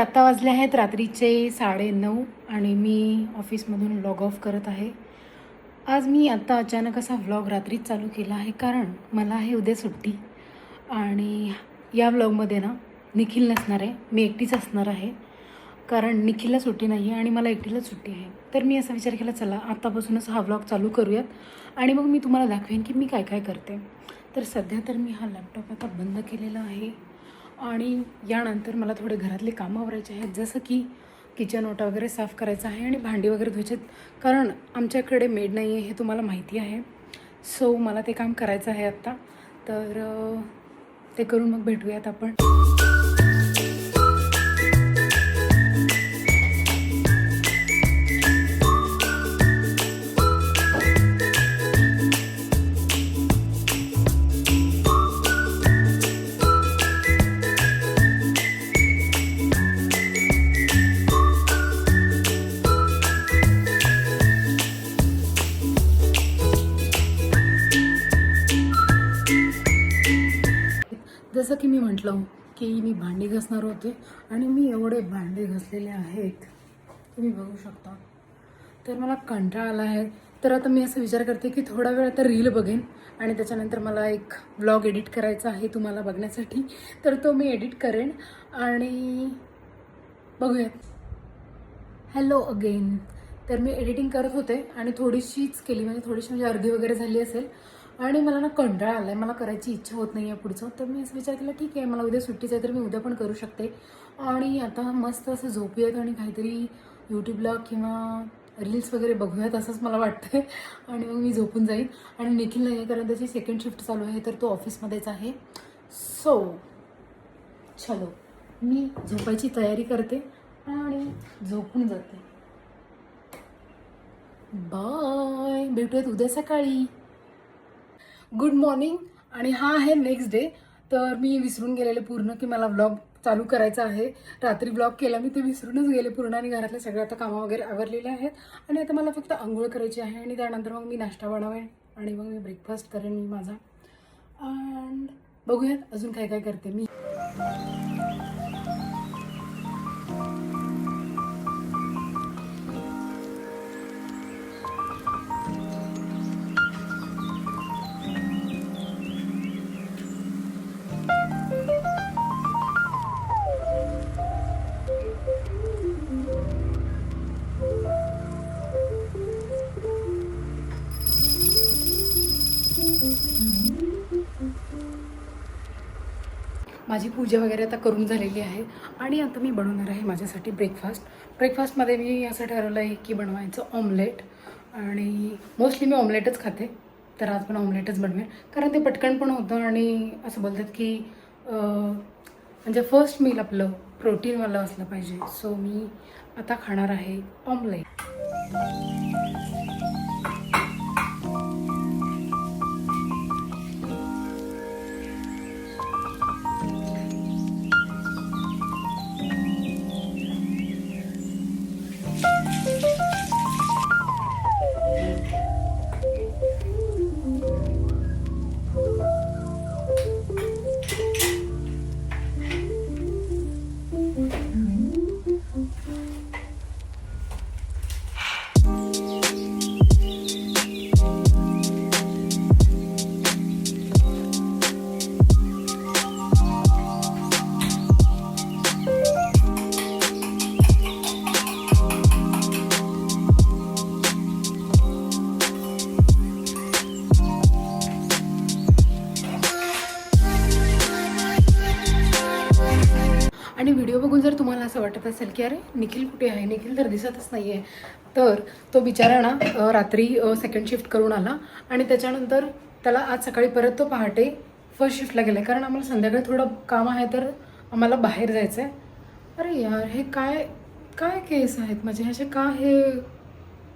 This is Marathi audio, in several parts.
आता वाजले आहेत रात्रीचे 9:30 आणि मी ऑफिसमधून लॉग ऑफ करत आहे. आज मी आत्ता अचानक असा व्लॉग रात्रीच चालू केला आहे कारण मला आहे उद्या सुट्टी आणि या व्लॉगमध्ये ना निखिल नसणार आहे, मी एकटीच असणार आहे कारण निखिलला सुट्टी नाही आहे आणि मला एकटीलाच सुट्टी आहे. तर मी असा विचार केला चला आत्तापासूनच हा व्लॉग चालू करूयात आणि मग मी तुम्हाला दाखवेन की मी काय काय करते. तर सध्या तर मी हा लॅपटॉप आता बंद केलेला आहे आणि यानंतर मला थोडे घरातले कामं आवरायचे आहेत, जसं की किचन ओटा वगैरे साफ करायचा आहे आणि भांडी वगैरे धुवायचे आहेत कारण आमच्याकडे मेड नाही आहे हे तुम्हाला माहिती आहे. सो मला ते काम करायचं आहे आत्ता. तर ते करून मग भेटूयात आपण. जसं की मी म्हटलं की मी भांडी घासणार होते आणि मी एवढे भांडे घासलेले आहेत तुम्ही बघू शकता. तर मला कंटाळा आला आहे. तर आता मी असं विचार करते की थोडा वेळ आता रील बघेन आणि त्याच्यानंतर मला एक व्लॉग एडिट करायचा आहे तुम्हाला बघण्यासाठी. तर तो मी एडिट करेन आणि बघूयात. Hello again. तर मी एडिटिंग करत होते आणि थोडीशीच केली, म्हणजे अर्धी वगैरे झाली असेल आणि मला ना कंटाळा आला आहे, मला करायची इच्छा होत नाही आहे पुढचं. तर मी असं विचार केला ठीक आहे मला उद्या सुट्टीच आहे तर मी उद्या पण करू शकते आणि आता मस्त असं झोपूयात आणि काहीतरी यूट्यूबला किंवा रील्स वगैरे बघूयात असंच मला वाटतं आहे आणि मग मी झोपून जाईन. आणि निखिल नाही आहे कारण त्याची सेकंड शिफ्ट चालू आहे तर तो ऑफिसमध्येच आहे. सो चलो मी झोपायची तयारी करते आणि झोपून जाते. बाय, भेटूयात उद्या सकाळी. Good morning. आणि हा आहे नेक्स्ट डे. तर मी विसरून गेलेले पूर्ण की मला व्लॉग चालू करायचा आहे. रात्री व्लॉग केला मी ते विसरूनच गेले पूर्ण आणि घरातले सगळे आता कामं वगैरे आवरलेले आहेत आणि आता मला फक्त आंघोळ करायची आहे आणि त्यानंतर मग मी नाश्ता बनवेन आणि मग मी ब्रेकफास्ट करेन मी माझा. अँड बघूयात अजून काय काय करते मी. माझी पूजा वगैरे आता करून झालेली आहे आणि आता मी बनवणार आहे माझ्यासाठी ब्रेकफास्टमध्ये मी असं ठरवलं आहे की बनवायचं ऑमलेट आणि मोस्टली मी ऑमलेटच खाते. तर आज पण ऑमलेटच बनवेन कारण ते पटकन पण होतं आणि असं बोलतात की म्हणजे फर्स्ट मील आपलं प्रोटीनवालं असलं पाहिजे. सो मी आता खाणार आहे ऑमलेट. आणि व्हिडिओ बघून जर तुम्हाला असं वाटत असेल की अरे निखिल कुठे आहे, निखिल तर दिसतच नाही आहे, तर तो बिचारा ना रात्री सेकंड शिफ्ट करून आला आणि त्याच्यानंतर त्याला आज सकाळी परत तो पहाटे फर्स्ट शिफ्टला गेला कारण आम्हाला संध्याकाळी थोडं काम आहे तर आम्हाला बाहेर जायचं आहे. अरे यार हे काय काय केस आहेत माझे, असे का हे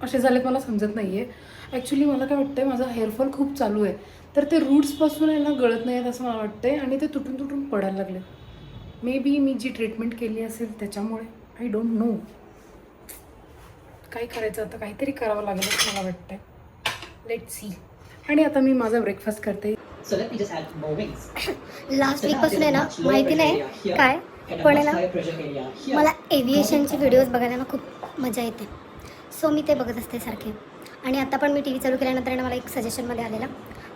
असे झालेत मला समजत नाही आहे. ॲक्च्युली मला काय वाटतं आहे माझा हेअरफॉल खूप चालू आहे तर ते रूट्सपासून आहे ना गळत नाही आहेत असं मला वाटतं आहे आणि ते तुटून तुटून पडायला लागले. May be me G treatment केली असेल त्याच्यामुळे, आय डोंट नो. काय करायचं आता, काहीतरी करावं लागेल असं मला वाटतंय. Let see. आणि आता मी माझा ब्रेकफास्ट करते. So let me just add more wings. Last week पासून आहे ना माहिती नाही काय पण आहे ना मला एव्हिएशनचे व्हिडिओज बघायला ना खूप मजा येते. सो मी ते बघत असते सारखे. आणि आता पण मी टी व्ही चालू केल्यानंतर ना मला एक सजेशनमध्ये आलेला,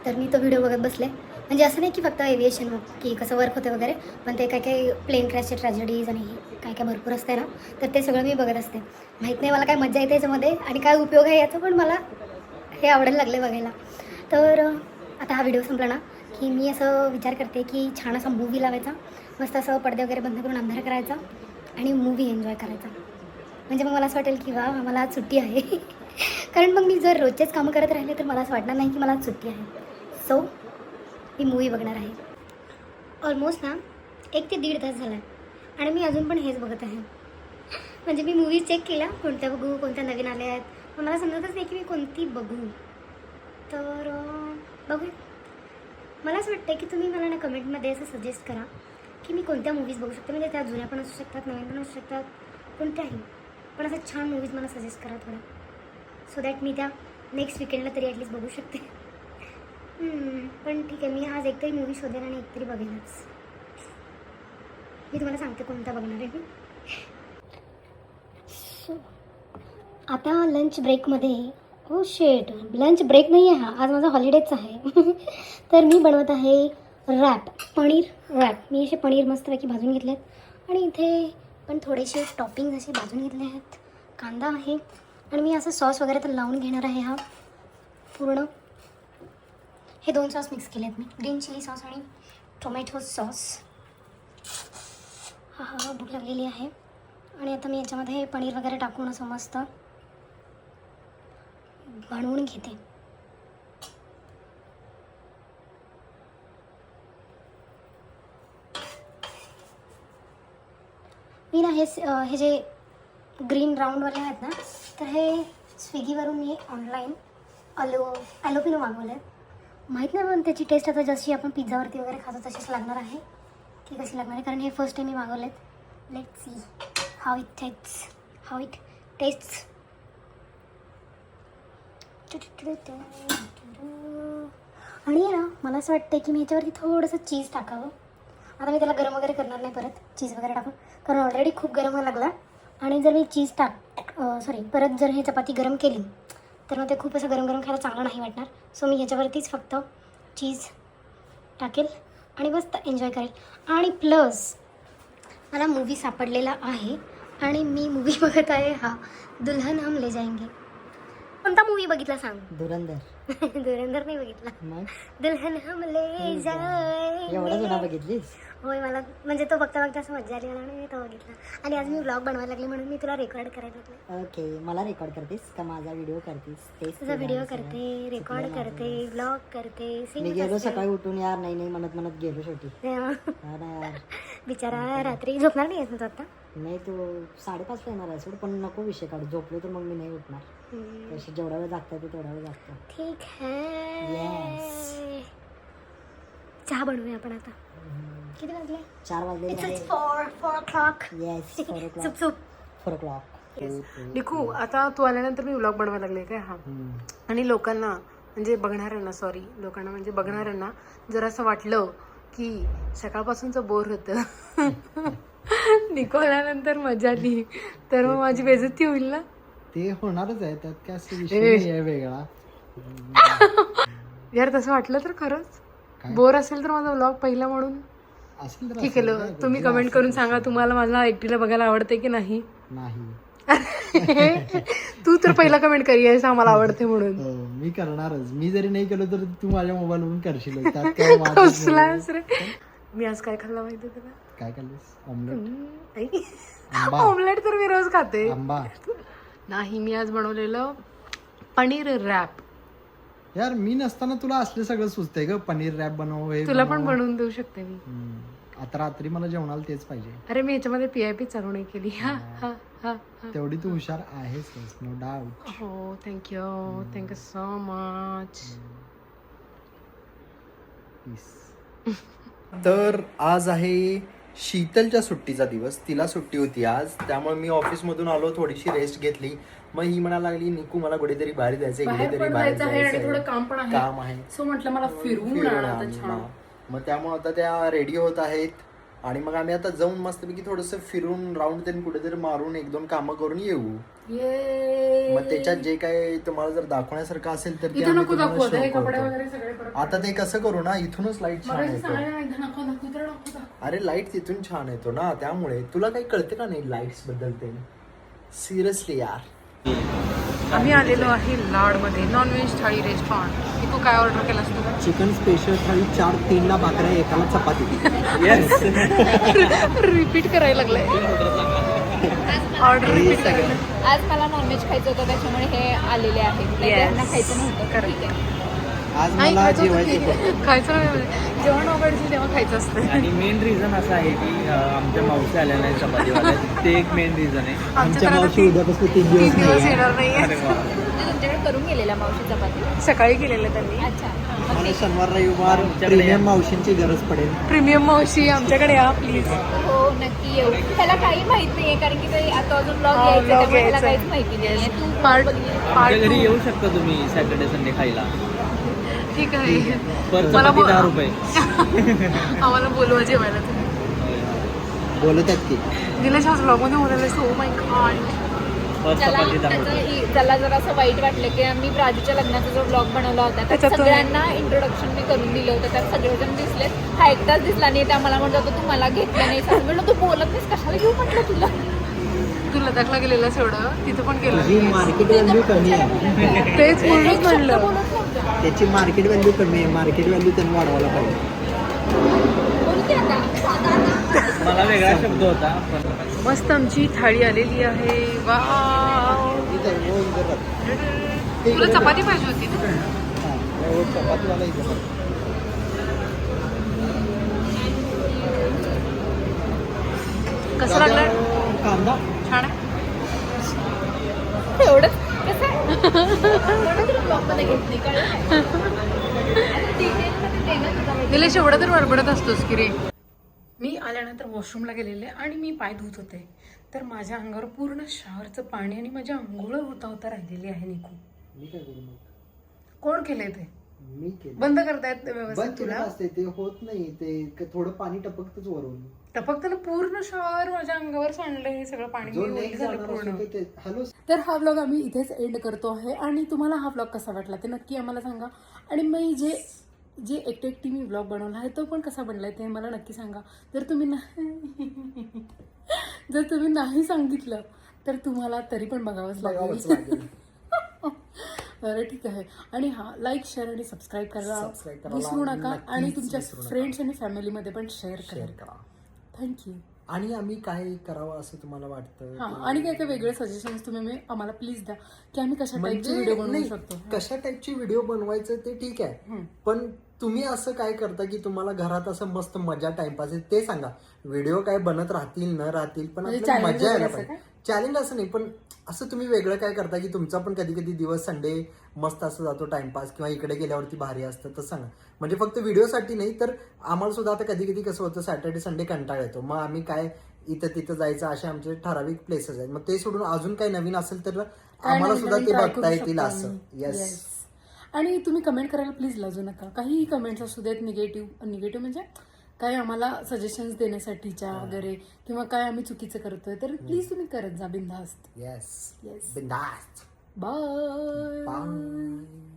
तर मी तो व्हिडिओ बघत बसले. म्हणजे असं नाही की फक्त एव्हिएशन की कसं वर्क होते वगैरे, पण ते काय काय प्लेन क्रॅशचे ट्रॅजेडीज आणि काय काय भरपूर असते ना, तर ते सगळं मी बघत असते. माहीत नाही मला काय मजा येते याच्यामध्ये आणि काय उपयोग आहे याचा, पण मला हे आवडायला लागले बघायला. तर आता हा व्हिडिओ संपला ना की मी असं विचार करते की छान असा मूवी लावायचा, मस्त असं पडदे वगैरे बंद करून अंधार करायचा आणि मूवी एन्जॉय करायचा. म्हणजे मग मला असं वाटेल की वा मला आज सुट्टी आहे. कारण मग मी जर रोजचेच कामं करत राहिले तर मला असं वाटणार नाही की मला आज सुट्टी आहे. सो मी मूवी बघणार आहे. ऑलमोस्ट ना 1 ते 1.5 तास झाला आहे आणि मी अजून पण हेच बघत आहे. म्हणजे मी मूवी चेक केल्या कोणत्या बघू, कोणत्या नवीन आल्या आहेत, पण मला समजतच नाही की मी कोणती बघू. तर बघू. मला असं वाटतं की तुम्ही मला ना कमेंटमध्ये असं सजेस्ट करा की मी कोणत्या मूवीज बघू शकते. म्हणजे त्या जुन्या पण असू शकतात, नवीन पण असू शकतात, कोणत्याही. पण असं छान मूवीज मला सजेस्ट करा थोडं, सो दॅट मी त्या नेक्स्ट वीकेंडला तरी ॲटलीस्ट बघू शकते. पण ठीक आहे, मी आज एकतरी मूवी शोधेन आणि एकतरी बघेनच. मी तुम्हाला सांगते कोणता बघणार आहे. सो आता लंच ब्रेकमध्ये, हो शेट, लंच ब्रेक नाही आहे हा, आज माझा हॉलिडेच आहे. तर मी बनवत आहे रॅप, पनीर रॅप. मी असे पनीर मस्तपैकी भाजून घेतले आहेत आणि इथे पण थोडेसे टॉपिंग असे भाजून घेतले आहेत. कांदा आहे आणि मी असं सॉस वगैरे तर लावून घेणार आहे. हा पूर्ण हे 2 सॉस मिक्स केले आहेत मी, ग्रीन चिली सॉस आणि टोमॅटो सॉस. हा भूक लागलेली आहे आणि आता मी याच्यामध्ये पनीर वगैरे टाकून असं मस्त बनवून घेते. मी ना हे जे ग्रीन राऊंडवाले आहेत ना, तर हे स्विगीवरून मी ऑनलाईन ॲलोपिनो मागवलं आहे. माहीत नाही पण त्याची टेस्ट आता जशी आपण पिझ्झावरती वगैरे खातो तशीच लागणार आहे की कशी लागणार आहे, कारण हे फर्स्ट टाईम मी मागवले आहेत. Let's see how it tests. आणि ना मला असं वाटतं की मी ह्याच्यावरती थोडंसं चीज टाकावं. आता मी त्याला गरम वगैरे करणार नाही परत चीज वगैरे टाकून, कारण ऑलरेडी खूप गरम व्हायला लागला. आणि जर मी चीज परत जर हे चपाती गरम केली तर मग ते खूप असं गरम गरम खायला चांगलं नाही वाटणार. सो मी ह्याच्यावरतीच फक्त चीज टाकेल आणि मस्त एन्जॉय करेल. आणि प्लस मला मूवी सापडलेला आहे आणि मी मूवी बघत आहे हा दुल्हन हम ले जाएंगे. कोणता मूवी बघितला सांग? धुरंधर. धुरंधर नाही बघितला, मग दुल्हन हम ले जाएंगे. एवढा जुना बघितलीस? होय, मला म्हणजे तो बघता असं मजा आली मला आणि मी तो बघितला. आणि आज मी व्लॉग बनवायला लागले म्हणून मी तुला रेकॉर्ड करायला लागले. ओके, मला रेकॉर्ड करतेस का माझा व्हिडिओ करतेस? तेच तुझा व्हिडिओ करते, रेकॉर्ड करते, व्लॉग करते, मी गेलो सकाळी उठून यार नाही म्हणत गेलो शेवटी. हा ना यार, बिचारा रात्री झोपणार नाही आहेस ना तू आता? नाही तू 5:30 येणार आहे सोड, पण नको विषय काढ. झोपलो तर मग मी नाही उठणार. तशी जेवढा वेळ जागता येतो तेवढा वेळ जागतो. ठीक आहे. येस, चहा बनवूया आपण आता. किती वाजले? 4 वाजले. 4 o'clock. Yes, 4 o'clock. चुप चुप. 4 o'clock. निकू, आता तू आल्यानंतर मी व्लॉग बनवायला लागले काय. हा, आणि लोकांना म्हणजे बघणाऱ्यांना जर असं वाटलं की सकाळपासूनचं बोर होतं, निकू आल्यानंतर मजा आली, तर मग माझी बेइज्जती होईल ना. ते होणारच आहे, त्यात काय असं विषय नाही आहे वेगळा. यार तसं वाटलं तर खरंच बोर असेल तर माझा व्लॉग पहिला म्हणून असेल तर ठीक आहे. तुम्ही कमेंट करून सांगा तुम्हाला मला एकटीला बघायला आवडते की नाही. नाही. तू तर पहिला कमेंट करी आम्हाला आवडते म्हणून. हो, मी करणारच. मी जरी नाही केलं तर तू माझ्या मोबाईलवरून करशील. त्यात काय वादच नाही. रे. मी आज काय खाल्लं माहिती तुला? काय खाल्लीस? ऑमलेट. ऑमलेट तर मी रोज खाते. आंबा नाही, मी आज बनवलेलं पनीर रॅप. यार मी नसताना तुला असले सगळं सुचतंय ग. पनीर रॅप बनव, हे तुला पण बनवून देऊ शकते मी. आता रात्री मला जेवणाला तेच पाहिजे. अरे मी ह्याच्यामध्ये PIP चालू नाही केली. हा हा हा. तेवढी तू हुशार आहेस, नो डाऊट. हो, थँक्यू सो मच. तर आज आहे शीतलच्या सुट्टीचा दिवस. तिला सुट्टी होती आज, त्यामुळे मी ऑफिसमधून आलो, थोडीशी रेस्ट घेतली. मग ही म्हणायला लागली निकू मला कुठेतरी बाहेर जायचंय, कुठेतरी बाहेर थोडं जायचंय, काम पण काम आहे. सो म्हटलं मला फिरवून फिरून आणा आता आण छान. ना. मग त्यामुळे आता त्या रेडी होत आहेत आणि मग आम्ही आता जाऊन मस्तपैकी थोडंसं फिरून राऊंड देऊन कुठेतरी मारून 1-2 कामं करून येऊ. मग त्याच्यात जे काय तुम्हाला जर दाखवण्यासारखं असेल तर ते इथं आम्ही नको तुम्हाला दाखवू show आता, हे कपडे करतो. वगैरे सगळे परत आता ते कसं करू ना, इथूनच लाईट छान मगाशी येतो. सांगायला नाही, इथं नको दाखवू, इथं नको दाखवू. अरे लाईट तिथून छान येतो ना, त्यामुळे तुला काही कळते का नाही लाईट्स बद्दल ते? सिरियसली यार. आम्ही आलेलो आहे लाडमध्ये नॉनव्हेज थाळी रेस्टॉरंट. तू काय ऑर्डर केलास तू? चिकन स्पेशल थाळी 4-3 भाकऱ्या, एकाला चपाती. रिपीट करायला लागलाय ऑर्डर रिपीट करायला. आज मला नॉनव्हेज खायचं होतं त्याच्यामुळे हे आलेले आहेत. त्यांना खायचं नव्हतं. ठीक आहे. आज नाही, मला खायचं होतं जेवायचं की- खायचं नाही, जेवण आवडतं तेव्हा खायचं असतं. आणि मेन रिझन असं आहे की आमच्या मावशी आल्या नाही चपातीवाल्या, ते एक मेन रिझन आहे. आमच्या घरात मावशी उद्यापासून 3 तीन दिवस दिवस नाही. येणार नाहीये. अरे वा. म्हणजे तुमच्याकडे करून गेलेला मावशी चपाती. सकाळी केलेलं त्यांनी. अच्छा. मला शनिवार रविवार प्रीमियम मावशींची गरज पडेल. प्रीमियम मावशी आमच्याकडे या प्लीज. हो नक्की येऊ. त्याला काही माहित नाहीये कारण की ते आता अजून ब्लॉग हा, यायचे vlog त्यामुळे त्याला यायचा आहे. काहीच माहिती नाहीये. तू पार्ट आमच्या घरी येऊ शकता तुम्ही सॅटर्डे संडे खायला. ठीक आहे. पर मला चपाती 10 रुपये. आम्हाला बोलवा जेवायला तुम्ही. बोलत आहेत की निलेश आज ब्लॉग मध्ये बोलायला सो माय गॉड. पर त्याला चपाती 10 रुपये. त्याला जरा असं वाईट वाटलं की मी प्राजूच्या लग्नाचा जो ब्लॉग बनवला होता त्यात त्याच्यातून- सगळ्यांना इंट्रोडक्शन मी करून दिलं होतं. त्यात सगळेजण दिसले. हा एकटाच दिसला नाही. त्या मला म्हणत होता तू मला घेतलं नाही. म्हणलं तू बोलत नाहीस कशाला घेऊ म्हटलं तुला. तू लडाखला गेलेलास एवढं, तिथं पण तुझी गेलं. मार्केट व्हॅल्यू कमी आहे. तेच म्हणूनच म्हणलं. बोलत नव्हता. त्याची मार्केट व्हॅल्यू कमी आहे. मार्केट व्हॅल्यू त्यांनी वाढवायला पाहिजे. बोलते आता. मला वेगळा शब्द होता पण मस्त आमची थाळी आलेली आहे. वाव. तुला चपाती पाहिजे होती ना? चपातीवाला इथे कसं लागलं? कांदा छान आहे. एवढंच कसं आहे? एवढं तुला ब्लॉगमध्ये घेत नाही कळलं काय? आता डिटेलमध्ये दे ना तुझा वेळ. निलेश एवढं तर बडबडत असतोस की रे. मी आल्यानंतर वॉशरूमला गेलेले आणि मी पाय धुत होते, तर माझ्या अंगावर पूर्ण शॉवरचं पाणी आणि माझी आंघोळ होता राहिलेली आहे. निकू मी काय करू मग? कोण केलंय ते? मी केलं. बंद करतायत बंद व्यवस्थित केलं तुला? असते ते होत नाही. ते थोडं पाणी टपकतच वरून. टपकताना पूर्ण शॉवर माझ्या अंगावर सांडलं हे सगळं पाणी. जो मी ओली नेक्स्ट झाले जाणार पूर्ण. असतो ते हॅलो. तर हा व्लॉग आम्ही इथेच एंड करतो आहे आणि तुम्हाला हा व्लॉग कसा वाटला ते नक्की आम्हाला सांगा. आणि मी जे एकटी मी व्लॉग बनवला आहे तो पण कसा बनलाय ते मला नक्की सांगा. जर तुम्ही नाही सांगितलं तर तुम्हाला तरी पण बघावंच लागेल. बरं ठीक आहे. आणि हा लाईक शेअर आणि सबस्क्राईब करायला विसरू नका. आणि तुमच्या फ्रेंड्स आणि फॅमिलीमध्ये पण शेअर करा. थँक्यू. आणि आम्ही काय करावं असं तुम्हाला वाटतं? हा, आणि काय काय वेगळे सजेशन्स तुम्ही आम्हाला प्लीज द्या की आम्ही कशा टाईपची व्हिडिओ बनवू नाही, शकतो. कशा टाईपची व्हिडिओ बनवायचं ते ठीक आहे, पण तुम्ही असं काय करता की तुम्हाला घरात असं मस्त मजा टाइमपास आहे ते सांगा. व्हिडिओ काय बनत राहतील न राहतील पण म्हणजे आपल्याला challenge मजा यायला वगैरे असं पाहिजे. चॅलेंज असं नाही, पण असं तुम्ही वेगळं काय करता की तुमचा पण कधी कधी दिवस संडे मस्त असं जातो टाइमपास, किंवा इकडे गेल्यावरती भारी असतं तर सांगा. म्हणजे फक्त व्हिडिओसाठी नाही तर आम्हाला सुद्धा आता कधी कधी कसं होतं सॅटर्डे संडे कंटाळा येतो, मग आम्ही काय इथं तिथं जायचं असे आमचे ठराविक प्लेसेस आहेत. मग ते सोडून अजून काही नवीन असेल तर आम्हाला नवीन सुद्धा नवीन ते try बघता करू येतील शकतो असं. आम्ही. येस. Yes. आणि तुम्ही कमेंट करायला प्लीज लाजू नका. काहीही कमेंट्स असू देत, निगेटिव्ह म्हणजे काय आम्हाला सजेशन्स देण्यासाठीच्या वगैरे, किंवा काय आम्ही चुकीचं करतोय तर प्लीज तुम्ही करत जा बिनधास्त. येस. येस. बिंदास्त. बाय. बाय.